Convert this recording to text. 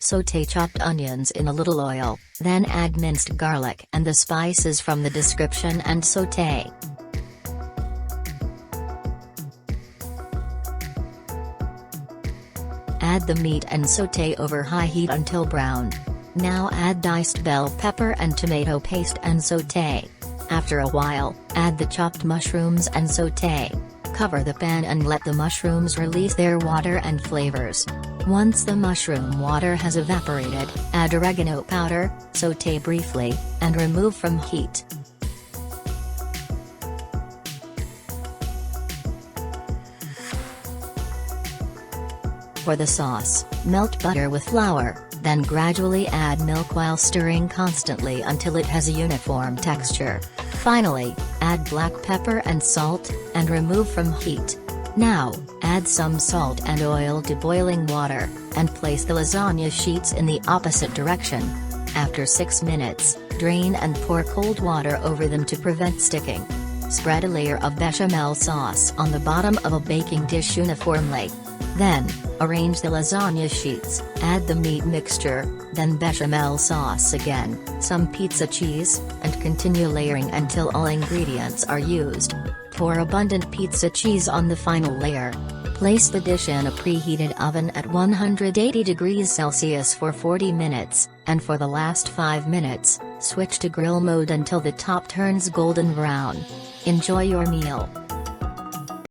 Sauté chopped onions in a little oil, then add minced garlic and the spices from the description and sauté. Add the meat and sauté over high heat until brown. Now add diced bell pepper and tomato paste and sauté. After a while, add the chopped mushrooms and sauté. Cover the pan and let the mushrooms release their water and flavors. Once the mushroom water has evaporated, add oregano powder, sauté briefly, and remove from heat. For the sauce, melt butter with flour, then gradually add milk while stirring constantly until it has a uniform texture. Finally, add black pepper and salt, and remove from heat. Now, add some salt and oil to boiling water, and place the lasagna sheets in the opposite direction. After 6 minutes, drain and pour cold water over them to prevent sticking. Spread a layer of bechamel sauce on the bottom of a baking dish uniformly. Then, arrange the lasagna sheets, add the meat mixture, then bechamel sauce again, some pizza cheese, and continue layering until all ingredients are used. Pour abundant pizza cheese on the final layer. Place the dish in a preheated oven at 180 degrees Celsius for 40 minutes, and for the last 5 minutes, switch to grill mode until the top turns golden brown. Enjoy your meal.